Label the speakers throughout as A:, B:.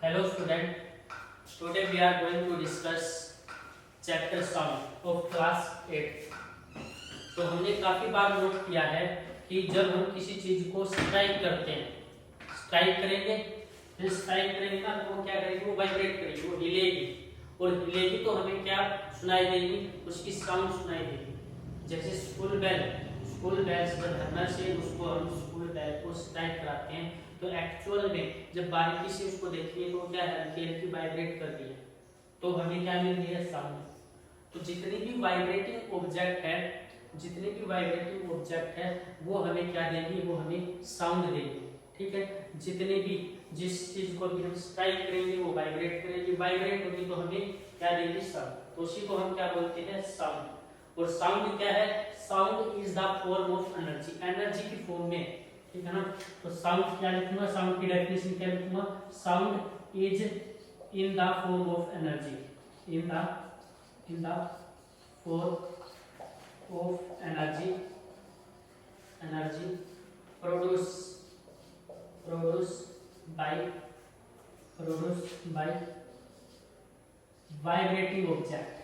A: Hello student, today we are going to discuss chapter sound of class 8। तो हमने काफी बार note किया है कि जब हम किसी चीज को स्ट्राइक करते हैं, स्ट्राइक करेंगे, फिर स्ट्राइक करेंगे ना तो वो क्या करेगी, वो वाइब्रेट करेगी, वो हिलेगी, और हिलेगी तो हमें क्या सुनाई देगी, उसकी साउंड सुनाई देगी। जैसे स्कूल बेल से जब हैमर से उसको हम स्कूल बेल को स्ट्राइक कराते हैं तो एक्चुअल में जब बारीकी से उसको देखेंगे तो क्या है, हल्की हल्की वाइब्रेट कर रही है, तो हमें क्या मिल रही है, साउंड। तो जितनी भी वाइब्रेटिंग ऑब्जेक्ट है वो हमें क्या देंगी, वो हमें साउंड देंगी। ठीक है, जितने भी जिस चीज को भी हम स्ट्राइक करेंगे वो वाइब्रेट करेगी, वाइब्रेट होगी तो हमें क्या देंगे, साउंड। तो उसी को हम क्या बोलते हैं, साउंड। और साउंड क्या है, sound is the form of energy, energy की फॉर्म में। ठीक है ना, तो साउंड क्या लिखूंगा, साउंड की डेफिनेशन क्या लिखूंगा, sound is in the form of energy, in the form of energy produce by vibrating object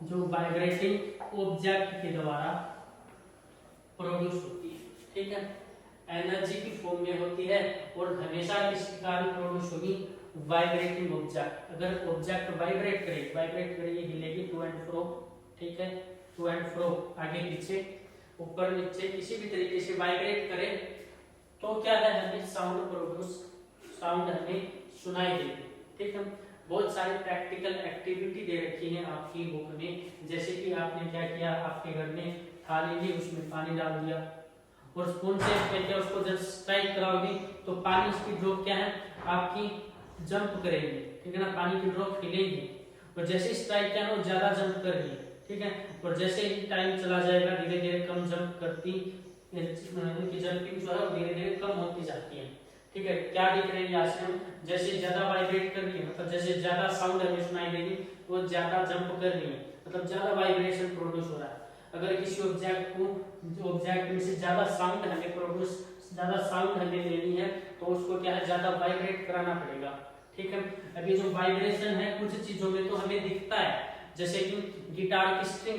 A: जो वाइब्रेटिंग ऑब्जेक्ट के द्वारा प्रोड्यूस होती है। ठीक है, एनर्जी की फॉर्म में होती है और हमेशा किसके कारण प्रोड्यूस होगी, वाइब्रेटिंग ऑब्जेक्ट। अगर ऑब्जेक्ट वाइब्रेट करेगी, हिलेगी टू एंड फ्रो। ठीक है, टू एंड फ्रो, आगे पीछे, ऊपर नीचे, किसी भी तरीके से वाइब्रेट करे तो क्या है, हमें साउंड हमें सुनाई देगी। ठीक है, बहुत सारी प्रैक्टिकल एक्टिविटी दे रखी है आपकी बुक में। जैसे कि आपने क्या किया, आपके घर में थाली ली, उसमें पानी डाल दिया और स्पून से क्या उसको जब स्ट्राइक कराओगी तो पानी की ड्रॉप क्या है, आपकी जंप करेगी। ठीक है ना, पानी की ड्रॉप हिलेगी और जैसे स्ट्राइक क्या है वो ज्यादा जंप कर रही है। ठीक है, और जैसे ही टाइम चला जाएगा धीरे धीरे कम जंप करती, उनकी जंपिंग जो है वो धीरे धीरे कम होती जाती है। ठीक है, क्या दिख रहे हैं यहाँ से हम, जैसे ज्यादा वाइब्रेट कर रही है, मतलब जैसे ज्यादा साउंड हमें सुनाई देगी वो ज्यादा जंप कर रही है, मतलब ज्यादा वाइब्रेशन प्रोड्यूस हो रहा है। अगर किसी ऑब्जेक्ट में से ज्यादा साउंड हमें लेनी है तो उसको क्या है, ज्यादा वाइब्रेट कराना पड़ेगा। ठीक है, अभी जो वाइब्रेशन है कुछ चीजों में तो हमें दिखता है, जैसे कि गिटार की स्ट्रिंग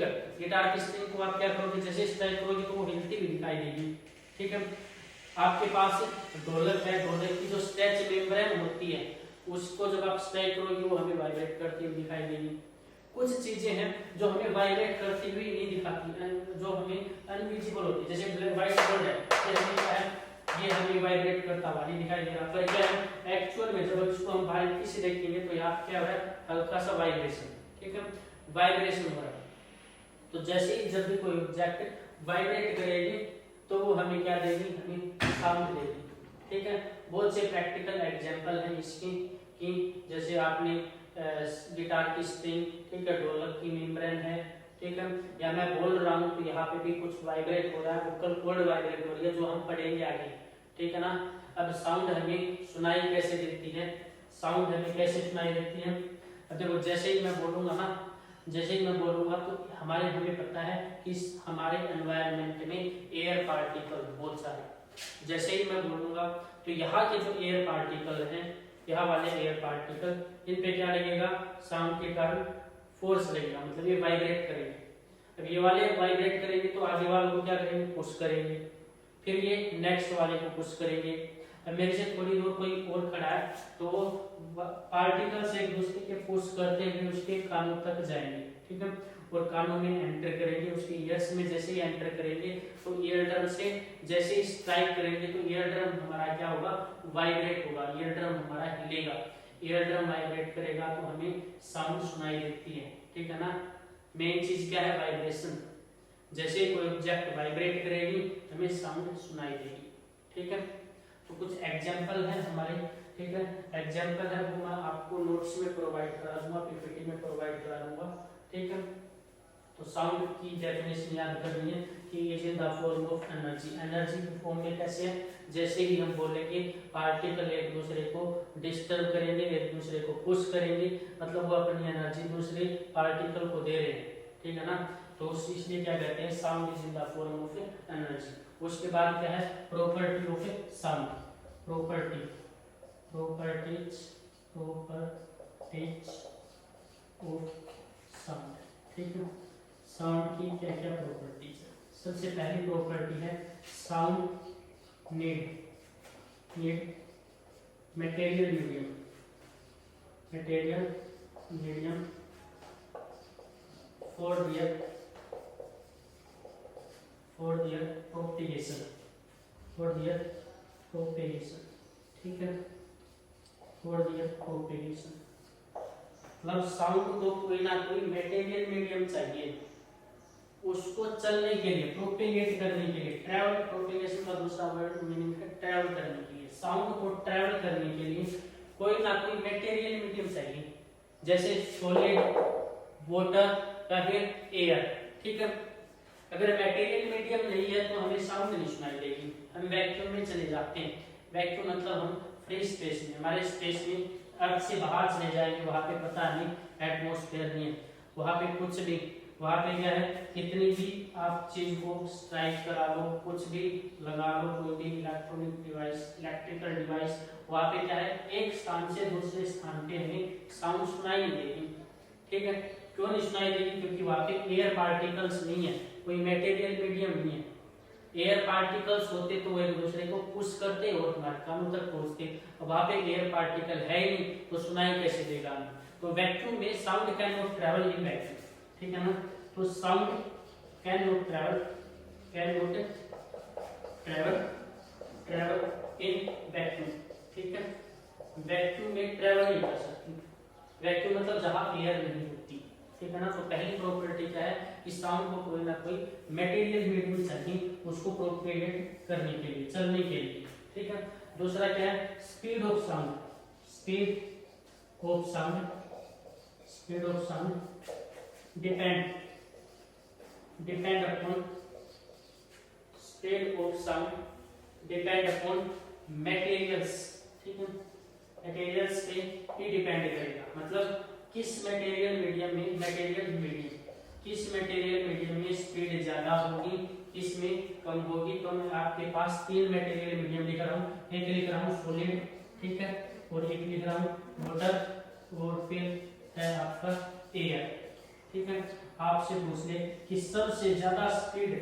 A: को आप क्या करोगे, जैसे स्ट्राइक करोगे तो वो हिलती हुई दिखाई देगी। ठीक है, आपके पास ढोलक है, ढोलक की जो स्ट्रेच मेम्ब्रेन होती है उसको जब आप स्ट्राइक करोगे वो हमें वाइब्रेट करती हुई दिखाई देगी। कुछ चीजें हैं जो हमें वाइब्रेट करती हुई नहीं दिखाती, जो हमें अनविजिबल होती है, जैसे व्हाइट बोर्ड है, ये हमें वाइब्रेट करता हुआ नहीं दिखाई दे रहा, पर क्या है एक्चुअल में जब इसको हम बारीकी से देखेंगे तो यहाँ क्या हो रहा है, हल्का सा वाइब्रेशन। ठीक है, वाइब्रेशन हो रहा है। तो जैसे ही जब भी कोई ऑब्जेक्ट वाइब्रेट करेगी तो वो हमें क्या देगी, हमें साउंड देगी। ठीक है, बहुत से प्रैक्टिकल एग्जांपल हैं इसकी, कि जैसे आपने गिटार की स्ट्रिंग, ठीक है, ढोलक की मेम्ब्रेन है, ठीक है, या मैं बोल रहा हूँ तो यहाँ पे भी कुछ वाइब्रेट हो रहा है, वोकल कॉर्ड वाइब्रेट हो रही है, जो हम पढ़ेंगे आगे। ठीक है ना, अब साउंड हमें सुनाई कैसे देती है, अब देखो जैसे ही मैं बोलूंगा तो हमें पता है कि हमारे एनवायरनमेंट में एयर पार्टिकल बहुत सारे, जैसे ही मैं बोलूंगा तो यहाँ के जो एयर पार्टिकल हैं, यहाँ वाले एयर पार्टिकल, इन पे क्या लगेगा, साउंड के कारण फोर्स लगेगा, मतलब ये वाइब्रेट करेंगे। अब ये वाले वाइब्रेट करेंगे तो आगे वालों को क्या करेंगे, पुश करेंगे, फिर ये नेक्स्ट वाले को पुश करेंगे। अब मेरे से थोड़ी दूर कोई और खड़ा है तो पार्टिकल्स एक दूसरे के पुश करते हुए उसके कानों तक जाएंगे। ठीक है, और कानों में एंटर करेंगे, उसके ईयर्स में जैसे ही एंटर करेंगे तो ईयर ड्रम से जैसे ही स्ट्राइक करेंगे तो ईयर ड्रम हमारा क्या होगा, वाइब्रेट होगा, ईयर ड्रम हमारा हिलेगा, ईयर ड्रम वाइब्रेट करेगा तो हमें साउंड सुनाई देती है। ठीक है ना, मेन चीज क्या है, वाइब्रेशन। जैसे कोई ऑब्जेक्ट वाइब्रेट करेगी हमें साउंड सुनाई देगी। ठीक है, तो कुछ एग्जांपल है हमारे, ठीक है, एग्जांपल है वो मैं आपको नोट्स में प्रोवाइड करा दूंगा, पीपीटी में प्रोवाइड करा दूंगा। ठीक है, तो साउंड की डेफिनेशन याद करनी है कि it is the form of energy, energy की फॉर्म में कैसे है, जैसे ही हम बोलेंगे पार्टिकल एक दूसरे को डिस्टर्ब करेंगे, एक दूसरे को पुश करेंगे, मतलब वो अपनी एनर्जी दूसरे पार्टिकल को दे रहे हैं। ठीक है ना, तो इसलिए क्या कहते हैं, sound is in the form of energy. उसके बाद क्या है, property of sound. Properties of sound. ठीक है, साउंड की क्या क्या प्रॉपर्टीज है। सबसे पहली प्रॉपर्टी है sound need material medium for their propagation. ठीक है, फॉर देयर प्रोपेगेशन मतलब साउंड को कोई ना कोई मटेरियल मीडियम चाहिए उसको चलने के लिए, प्रोपेगेट करने के लिए। ट्रैवल, प्रोपेगेशन का दूसरा वर्ड मीनिंग है ट्रैवल करने के लिए। साउंड को ट्रैवल करने के लिए कोई ना कोई मटेरियल मीडियम चाहिए, जैसे सॉलिड, वाटर या फिर एयर। ठीक है, अगर मटेरियल मीडियम नहीं है तो हमें साउंड नहीं सुनाई देगी। हम वैक्यूम में चले जाते हैं। वैक्यूम मतलब हम फ्री स्पेस में, हमारे स्पेस में अर्थ से बाहर चले जाएंगे, वहां पे पता नहीं एटमॉस्फेयर नहीं है, वहां पे कुछ भी, वहां पे क्या है, कितनी भी आप चीज को स्ट्राइक करा लो, कुछ भी लगा लो, कोई भी इलेक्ट्रॉनिक डिवाइस, इलेक्ट्रिकल डिवाइस, वहां पे क्या है, एक स्थान से दूसरे स्थान पे हमें साउंड सुनाई नहीं देगी। ठीक है, क्यों नहीं सुनाई देगी? क्योंकि वहां पे एयर पार्टिकल्स नहीं है, कोई मटेरियल मीडियम नहीं है। एयर पार्टिकल्स होते तो वो एक दूसरे को पुश करते और हमारे कानों तक पहुंचते। अब वहां पे एयर पार्टिकल है ही नहीं तो सुनाई कैसे देगा? तो वैक्यूम में sound can not travel in vacuum. ठीक है ना, तो sound can not travel in vacuum. ठीक है, वैक्यूम में ट्रैवल नहीं कर सकती। वैक्यूम मतलब जहां एयर नहीं होती। ठीक है ना, तो पहली प्रॉपर्टी क्या है कि साउंड को कोई ना कोई मटेरियल मीडियम चाहिए उसको प्रोपेगेट करने के लिए, चलने के लिए। ठीक है, दूसरा क्या है, speed of sound depend upon materials. ठीक है, मटेरियल्स पे ही डिपेंड करेगा। मतलब किस मटेरियल मीडियम में स्पीड ज्यादा होगी, किसमें कम होगी। तो मैं आपके पास 3 मटेरियल मीडियम लिख रहा हूँ। एक लिख रहा हूँ सॉलिड, ठीक है, और एक लिख रहा हूँ वाटर, और फिर है आपका एयर। ठीक है, आपसे पूछ ले कि सबसे ज्यादा स्पीड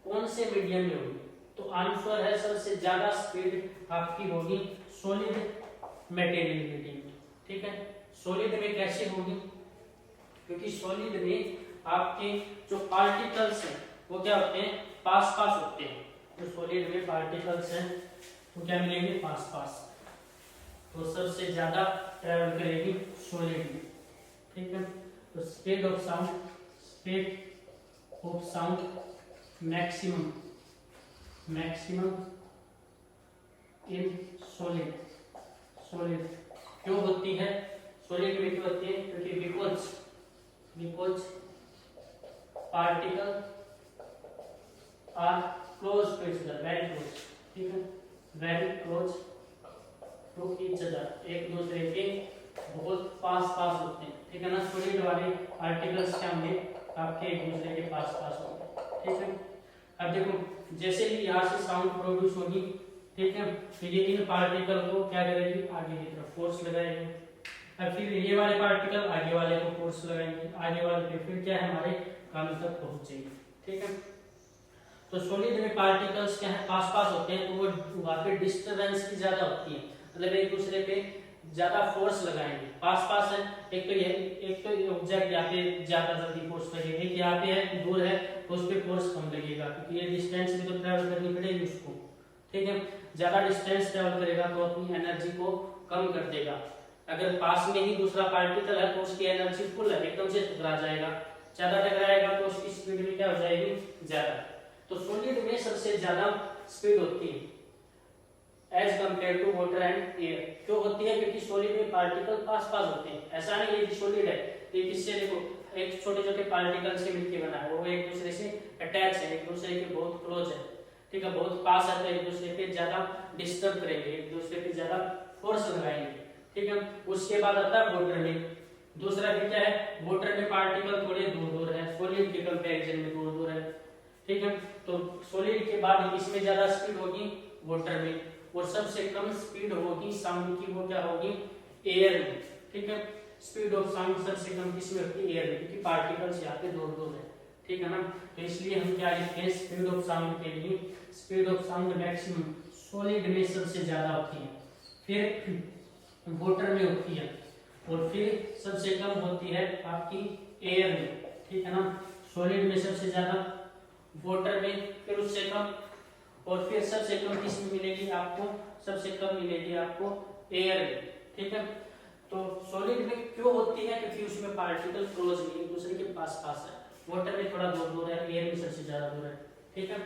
A: कौन से मीडियम में होगी, तो आंसर है सबसे ज्यादा स्पीड आपकी होगी सॉलिड मटेरियल मीडियम में। ठीक है, सॉलिड में कैसे होगी? क्योंकि सॉलिड में आपके जो पार्टिकल्स हैं वो क्या होते हैं, पास होते हैं। तो सॉलिड में पार्टिकल्स हैं तो क्या मिलेंगे, पास। तो सबसे ज्यादा ट्रैवल करेगी सॉलिड में। ठीक है, तो speed of sound maximum in solid क्यों होती है? सॉलिड में क्यों होती है? क्योंकि because particle are close to each other, very close. ठीक है, very close to each other, एक दूसरे के बहुत पास होते हैं। ठीक है ना, सॉलिड वाले पार्टिकल्स क्या होंगे, आपके एक दूसरे के पास होंगे। ठीक है, अब देखो जैसे ही यहाँ से साउंड प्रोड्यूस होगी, ठीक है, तो ये इन पार्टिकल को क्या करेगी, आगे की तरफ फोर्स लगाएगी। अब फिर ये वाले पार्टिकल आगे वाले को फोर्स लगाएंगे, आगे वाले पे फिर क्या है, हमारे कानों तक पहुंचेगी। ठीक है, तो सॉलिड में पार्टिकल्स क्या है, पास होते हैं, तो वो वहां पे डिस्टरबेंस की ज्यादा होती है, मतलब एक दूसरे पे ज्यादा फोर्स लगाएंगे। पास है, एक तो ऑब्जेक्ट यहाँ पे ज्यादा जल्दी फोर्स लगेगा, एक यहाँ पे है, दूर है, तो उस पे फोर्स कम लगेगा, क्योंकि ये डिस्टेंस भी तो ट्रैवल करनी पड़ेगी उसको। ठीक है, ज्यादा डिस्टेंस ट्रैवल करेगा तो अपनी एनर्जी को कम कर देगा। अगर पास में ही दूसरा पार्टिकल है तो उसकी एनर्जी फुल है, एकदम से टकरा जाएगा, ज्यादा टकराएगा तो उसकी स्पीड भी क्या हो जाएगी, ज्यादा। तो सॉलिड में सबसे ज्यादा स्पीड होती है as compared to water and air. क्यों होती है? क्योंकि सॉलिड में पार्टिकल पास होते हैं। ऐसा नहीं है कि सॉलिड है तो किससे, देखो एक छोटे पार्टिकल से मिलकर बना है, वो एक दूसरे से अटैच है, एक दूसरे के बहुत क्लोज है। ठीक है, बहुत पास है तो एक दूसरे पे ज्यादा डिस्टर्ब करेंगे, एक दूसरे पे ज्यादा फोर्स लगाएंगे। ठीक है, उसके बाद आता है वाटर में। दूसरा भी क्या है, वाटर में पार्टिकल थोड़े दूर है, सॉलिड के कंपैरिजन में दूर है। ठीक है, तो सॉलिड के बाद इसमें ज्यादा स्पीड होगी वाटर में, और सबसे कम स्पीड होगी साउंड की वो क्या होगी, एयर में। ठीक है, स्पीड ऑफ साउंड सबसे कम किसमें होती है, एयर में, क्योंकि पार्टिकल्स यहाँ पे दूर दूर है। ठीक है ना, तो इसलिए हम क्या लिखते हैं स्पीड ऑफ साउंड के लिए, speed of sound maximum solid में सबसे ज्यादा होती है, फिर वाटर में होती है, और फिर सबसे कम होती है आपकी एयर में। ठीक है ना, सॉलिड में सबसे ज्यादा, वाटर में फिर उससे कम, और फिर सबसे कम किसमें मिलेगी आपको, सबसे कम मिलेगी आपको एयर में। ठीक है, तो सॉलिड में क्यों होती है, क्योंकि उसमें पार्टिकल क्लोज नहीं, एक दूसरे के पास पास है, वाटर में थोड़ा दूर दूर है, एयर में सबसे ज्यादा दूर है। ठीक है,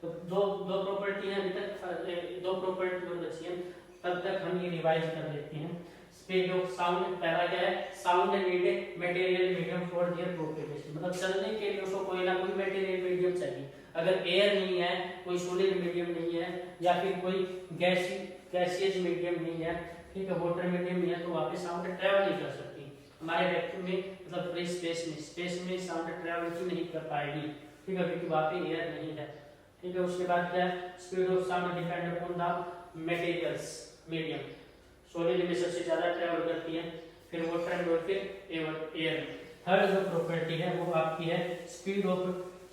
A: तो दो दो प्रॉपर्टी है, अभी तक दो प्रॉपर्टी और बची है, तब तक हम ये रिवाइज कर लेते हैं। स्पीड ऑफ साउंड, पहला क्या है, sound need material medium for their propagation, मतलब चलने के लिए उसको कोई ना कोई मटेरियल मीडियम चाहिए। अगर एयर नहीं है, कोई सॉलिड मीडियम नहीं है, या फिर कोई गैसियस मीडियम नहीं है, ठीक है, वाटर मीडियम नहीं है, तो वहाँ पे साउंड ट्रेवल नहीं कर सकती। हमारे वैक्यूम में, मतलब फ्री स्पेस में साउंड ट्रेवल ही नहीं कर पाएगी। ठीक है, क्योंकि वहाँ पे एयर नहीं है। ठीक है, उसके बाद क्या है, speed of sound depend upon the materials medium, solid में सबसे ज्यादा ट्रेवल करती है, फिर वाटर में, और फिर एयर में। थर्ड जो प्रॉपर्टी है वो आपकी है speed of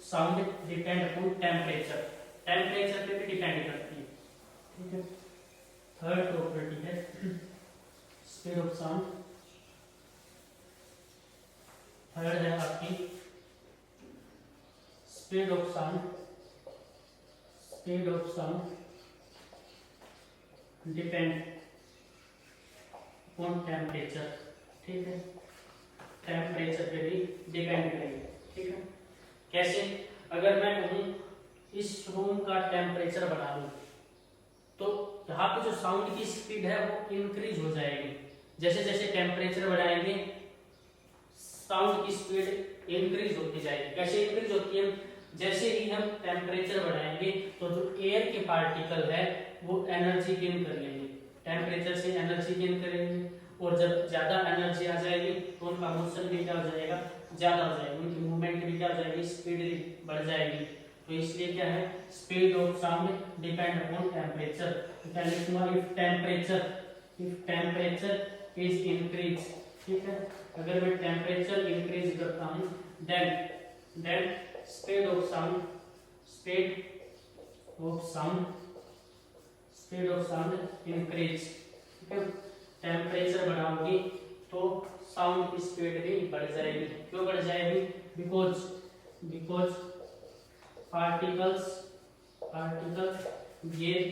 A: sound depend upon temperature, temperature पे भी डिपेंड करती है। ठीक है, थर्ड प्रॉपर्टी है स्पीड ऑफ साउंड, थर्ड है आपकी speed of sound, speed of sound depend on temperature. ठीक है, टेम्परेचर पे भी डिपेंड करेगी। ठीक है, कैसे, अगर मैं कहूँ इस रूम का टेम्परेचर बढ़ा दूं, तो यहाँ पे जो साउंड की स्पीड है वो इंक्रीज हो जाएगी। जैसे जैसे टेम्परेचर बढ़ाएंगे साउंड की स्पीड इंक्रीज होती जाएगी। कैसे इंक्रीज होती है, जैसे ही हम टेम्परेचर बढ़ाएंगे तो जो एयर के पार्टिकल है वो एनर्जी गेन कर लेंगे, टेम्परेचर से एनर्जी गेन करेंगे, और जब ज्यादा एनर्जी आ जाएगी तो उनका मोशन भी क्या हो जाएगा, ज्यादा हो जाएगा, उनकी मूवमेंट भी क्या हो जाएगी, स्पीड भी बढ़ जाएगी। तो इसलिए क्या है, speed of sound depend upon temperature. तो क्या लिखूंगा, इफ टेम्परेचर इज इंक्रीज। ठीक है, अगर मैं टेम्परेचर इंक्रीज करता हूँ then speed of sound, speed of sound increase. ठीक है, टेम्परेचर बढ़ाऊंगी तो साउंड की स्पीड भी बढ़ जाएगी। क्यों बढ़ जाएगी, because particles gain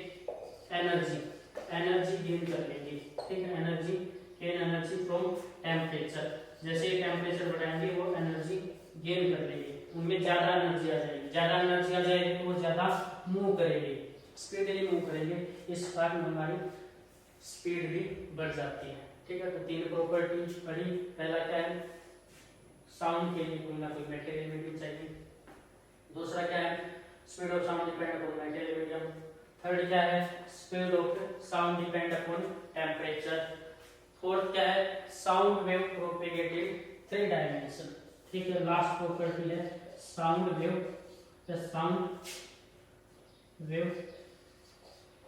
A: energy gain कर लेंगे। ठीक है, एनर्जी फ्रॉम टेम्परेचर, जैसे टेम्परेचर बढ़ाएंगे वो एनर्जी गेन कर लेंगे, उनमें ज्यादा एनर्जी आ जाएगी, तो वो ज्यादा मूव करेंगे, स्पीडली मूव करेंगे, इस कारण हमारी स्पीड भी बढ़ जाती है। ठीक है, तो तीन प्रॉपर्टी पढ़ी। पहला क्या है, साउंड के लिए कोई ना कोई मटेरियल मीडियम चाहिए। दूसरा क्या है, speed of sound depend upon material medium. Third क्या है, speed of sound depend upon temperature. Fourth क्या है, साउंड वेव प्रोपेगेटेड 3 डायमेंशन। ठीक है, लास्ट प्रॉपर्टी है sound wave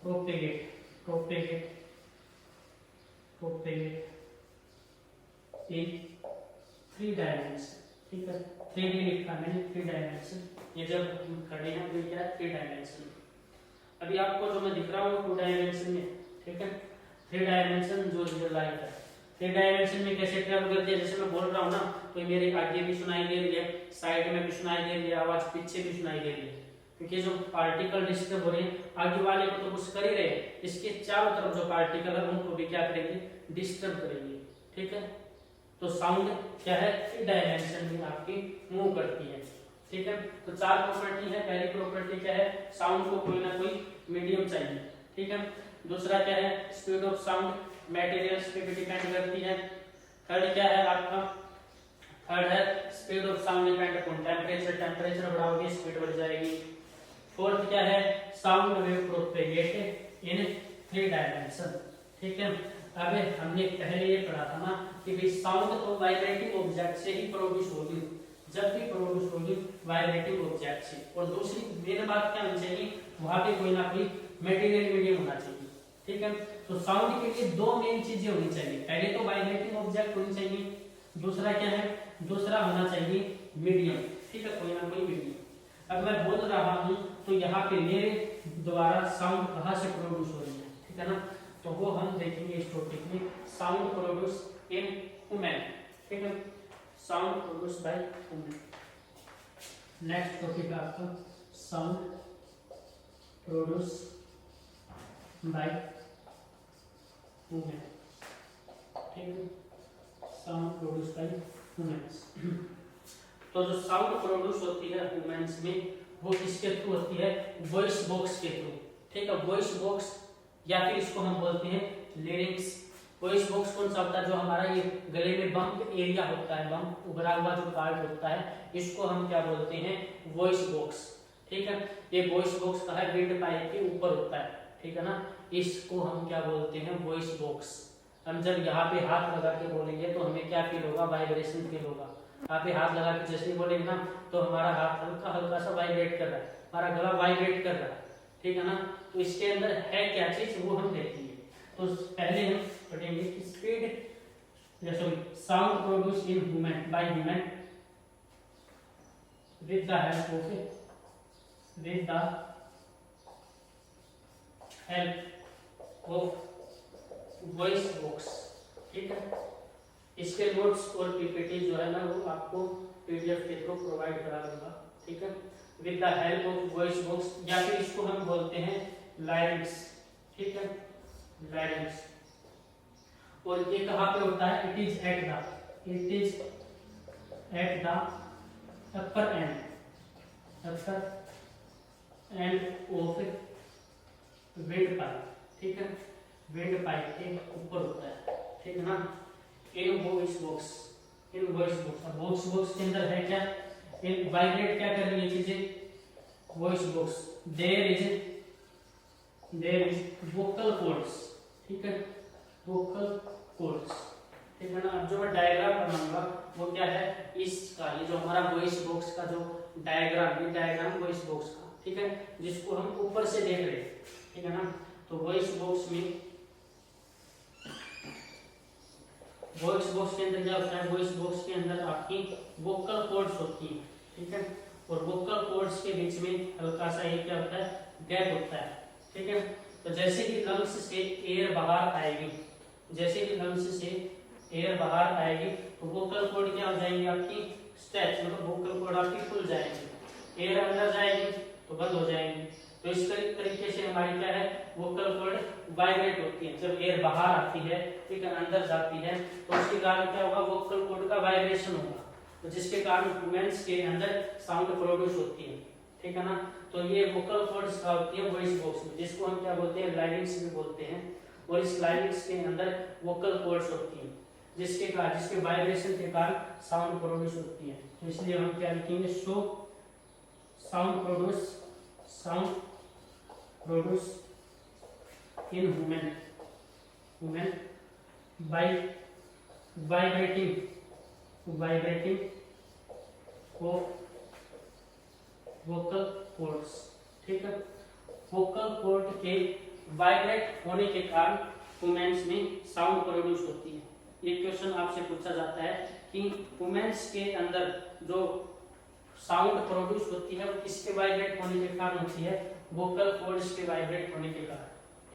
A: propagate in 3 dimension. ठीक है, 3D लिखा मैंने, 3 डायमेंशन, ये जब खड़े हैं तो क्या है 3 डायमेंशन। अभी आपको जो मैं दिख रहा हूँ 2 डायमेंशन में। ठीक है, 3 डायमेंशन जो रियल लाइफ है, 3 डायमेंशन में कैसे ट्रेवल करती है, जैसे मैं बोल रहा हूँ ना, तो मेरे आगे भी सुनाई दे रही है, साइड में भी सुनाई दे रही है, आवाज पीछे भी सुनाई दे रही है, क्योंकि जो पार्टिकल डिस्टर्ब हो रहे हैं आगे वाले को तो कुछ कर ही रहे हैं, इसके चारों तरफ जो पार्टिकल है उनको भी क्या करेंगे, डिस्टर्ब करेंगे। ठीक है, तो साउंड क्या है, 3 डायमेंशन में आपकी मूव करती है। ठीक है, तो 4 प्रॉपर्टी है। पहली प्रॉपर्टी क्या है, साउंड को कोई ना कोई मीडियम चाहिए। ठीक है, दूसरा क्या है, स्पीड ऑफ साउंड मटेरियल्स पे भी डिपेंड करती है। थर्ड क्या है आपका, थर्ड है speed of sound depend upon temperature, temperature बढ़ाओगे स्पीड बढ़ जाएगी। फोर्थ क्या है, sound wave propagated in 3 dimension. ठीक है, अब हमने पहले ये पढ़ा था ना कि भाई साउंड तो वाइब्रेटिंग ऑब्जेक्ट से ही प्रोड्यूस होगी, जब भी प्रोड्यूस होगी वाइब्रेटिंग ऑब्जेक्ट से। और दूसरी मेन बात क्या होनी चाहिए, वहां पे कोई ना कोई मटेरियल मीडियम होना चाहिए। ठीक है। तो साउंड के लिए दो मेन चीजें होनी चाहिए, पहले तो वाइब्रेटिंग ऑब्जेक्ट होनी चाहिए, दूसरा क्या है, दूसरा होना चाहिए मीडियम, ठीक है, कोई ना कोई मीडियम। अब मैं बोल रहा हूँ तो यहाँ पे मेरे द्वारा साउंड कहाँ से प्रोड्यूस हो रही है, ठीक है ना, तो वो हम देखेंगे इस टॉपिक में, साउंड प्रोड्यूस इन वुमेन, ठीक है, sound produce by women. Next topic है आपका साउंड प्रोड्यूस बाय वुमेन, ठीक है, साउंड प्रोड्यूस बाय वुमेन। तो जो साउंड प्रोड्यूस होती है वुमेन्स में वो किसके थ्रू होती है, वॉइस बॉक्स के थ्रू, ठीक है, वॉइस बॉक्स या फिर इसको हम बोलते हैं लिरिक्स। वॉइस बॉक्स कौन सा होता है, जो हमारा ये गले में बम्प एरिया होता है, बम्प उभरा हुआ जो पार्ट होता है, इसको हम क्या बोलते हैं, वॉइस बॉक्स, ठीक है। ये वॉइस बॉक्स का है विंड पाइप के ऊपर होता है, ठीक है ना, इसको हम क्या बोलते हैं, वॉइस बॉक्स। हम जब यहाँ पे हाथ लगा के बोलेंगे तो हमें क्या फील होगा, वाइब्रेशन फील होगा। यहाँ पे हाथ लगा के जैसे बोलेंगे ना तो हमारा हाथ हल्का हल्का सा वाइब्रेट कर रहा है, हमारा गला वाइब्रेट कर रहा है, ठीक है ना। तो इसके अंदर है क्या चीज वो हम देखेंगे। तो पहले हम पढ़ेंगे speed sorry sound produce in women by women with the help of voice box, ठीक है। इसके नोट्स और पीपीटी जो है ना वो आपको पीडीएफ के थ्रू प्रोवाइड करा दूंगा, ठीक है, with the help of voice box, या फिर इसको हम बोलते हैं लाइरिक्स, ठीक है, लाइरिक्स। और ये कहाँ पे होता है, it is at the upper end of wind pipe, ठीक है, विंड पाइप के ऊपर होता है, ठीक है ना। इन वॉइस बॉक्स के अंदर है क्या, इन वाइब्रेट क्या कर रही है चीजें, voice box, there is vocal cords, ठीक है, वोकल कॉर्ड्स, ठीक है ना। अब जो मैं डायग्राम बनाऊंगा वो क्या है, इसका ये जो हमारा वॉइस बॉक्स का जो डायग्राम, ये डायग्राम वॉइस बॉक्स का, ठीक है, जिसको हम ऊपर से देख रहे हैं, ठीक है ना। तो वॉइस बॉक्स के अंदर क्या होता है, वॉइस बॉक्स के अंदर आपकी वोकल कॉर्ड्स होती है, ठीक है, और वोकल कॉर्ड्स के बीच में हल्का सा ये क्या होता है, गैप होता है, ठीक है। तो जैसे ही लंग्स से एयर बाहर आएगी, तो वोकल कॉर्ड क्या हो जाएंगी आपकी, स्ट्रेच, मतलब वोकल कॉर्ड आपकी खुल जाएगी, एयर अंदर जाएगी तो बंद हो जाएंगी। तो इस तरीके से हमारी क्या है, वोकल कॉर्ड वाइब्रेट होती है, जब एयर बाहर आती है, ठीक है, अंदर जाती है, तो उसके कारण क्या होगा, वोकल कॉर्ड का वाइब्रेशन होगा, तो जिसके कारण वुमेन्स के अंदर साउंड प्रोड्यूस होती है, ठीक है ना। तो ये वोकल कॉर्ड्स का होती है वॉइस बॉक्स में, जिसको हम क्या बोलते हैं, लाइरिक्स भी बोलते हैं, और इस लाइरिक्स के अंदर वोकल कॉर्ड्स होती है, जिसके वाइब्रेशन के कारण साउंड प्रोड्यूस होती है। तो इसलिए हम क्या लिखेंगे, so sound produce in women bye vibrating of vocal cords, ठीक है, वोकल कॉर्ड के वाइब्रेट होने के कारण वुमेन्स में साउंड प्रोड्यूस होती है। ये क्वेश्चन आपसे पूछा जाता है कि वुमेन्स के अंदर जो साउंड प्रोड्यूस होती है वो किसके वाइब्रेट होने के कारण होती है, वोकल कॉर्ड्स के वाइब्रेट होने के कारण।